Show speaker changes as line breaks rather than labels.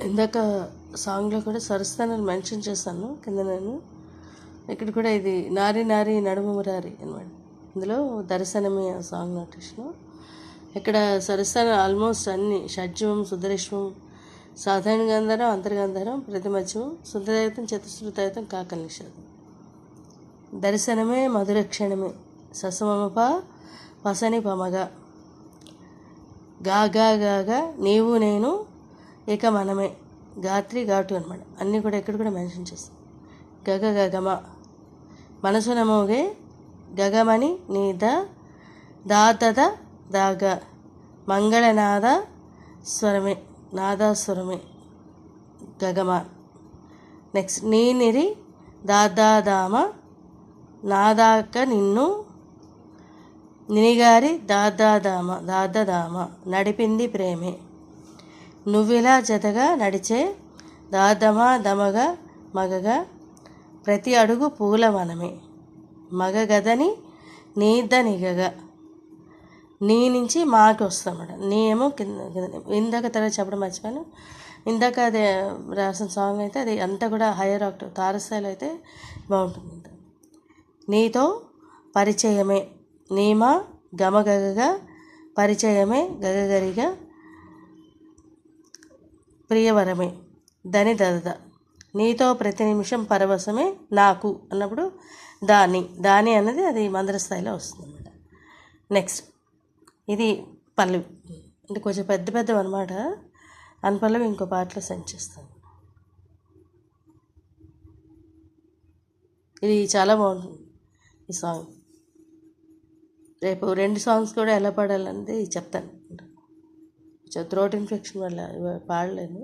ఇందాక సాంగ్లో కూడా స్వరస్థానాలు మెన్షన్ చేశాను కింద నేను. ఇక్కడ కూడా ఇది నారి నారి నడుము మురారి అనమాట. ఇందులో దర్శనమే ఆ సాంగ్ నోటేషను. ఇక్కడ స్వరస్థానం ఆల్మోస్ట్ అన్ని షడ్జమం, సుధరిష్మం, సాధారణ గంధారం, అంతర్గంధారం, ప్రతిమధ్యమం, శుద్ధదైతం, చతుశ్రుతాయుతం, కాకల నిషేధం. దర్శనమే మధురక్షణమే ససమమప పసని పమగ గాగా గాగా నీవు నేను ఇక మనమే గాత్రి ఘాటు అనమాట. అన్నీ కూడా ఎక్కడ కూడా మెన్షన్ చేస్తాం. గగ గగమ మనసున మోగే గగమని నీద దాదద దాగ మంగళనాద స్వరమే నాదాస్వరమే గగమ. నెక్స్ట్ నీనిరి దాదాదామ నాదాక నిన్ను నినిగారి దాదాదామ దాదదామ నడిపింది ప్రేమే నువ్విలా జతగా నడిచే దాదమా దమగా మగగా ప్రతి అడుగు పూల వనమే మగగదని నీద నిగగా నీ నుంచి మాకి వస్తామట. నీ ఏమో కింద ఇందాక తర్వాత చెప్పడం మర్చిపోయాను. ఇందాక అది రాసిన సాంగ్ అయితే అది అంతా కూడా హయ్యర్ ఆక్టివ్ తారస్థాయిలో అయితే బాగుంటుంది. నీతో పరిచయమే నీమా గమగగగా పరిచయమే గగగరిగా ప్రియవరమే దని దదద నీతో ప్రతి నిమిషం పరవశమే నాకు అన్నప్పుడు దాని అన్నది అది మందర స్థాయిలో వస్తుంది అన్నమాట. నెక్స్ట్ ఇది పల్లవి అంటే కొంచెం పెద్ద పెద్దవి అనమాట. పల్లవి ఇంకో పాటలో సెండ్ చేస్తాను. ఇది చాలా బాగుంటుంది ఈ సాంగ్. రేపు 2 సాంగ్స్ కూడా ఎలా పాడాలనేది చెప్తాను. థ్రోట్ ఇన్ఫెక్షన్ వల్ల పాడలేను.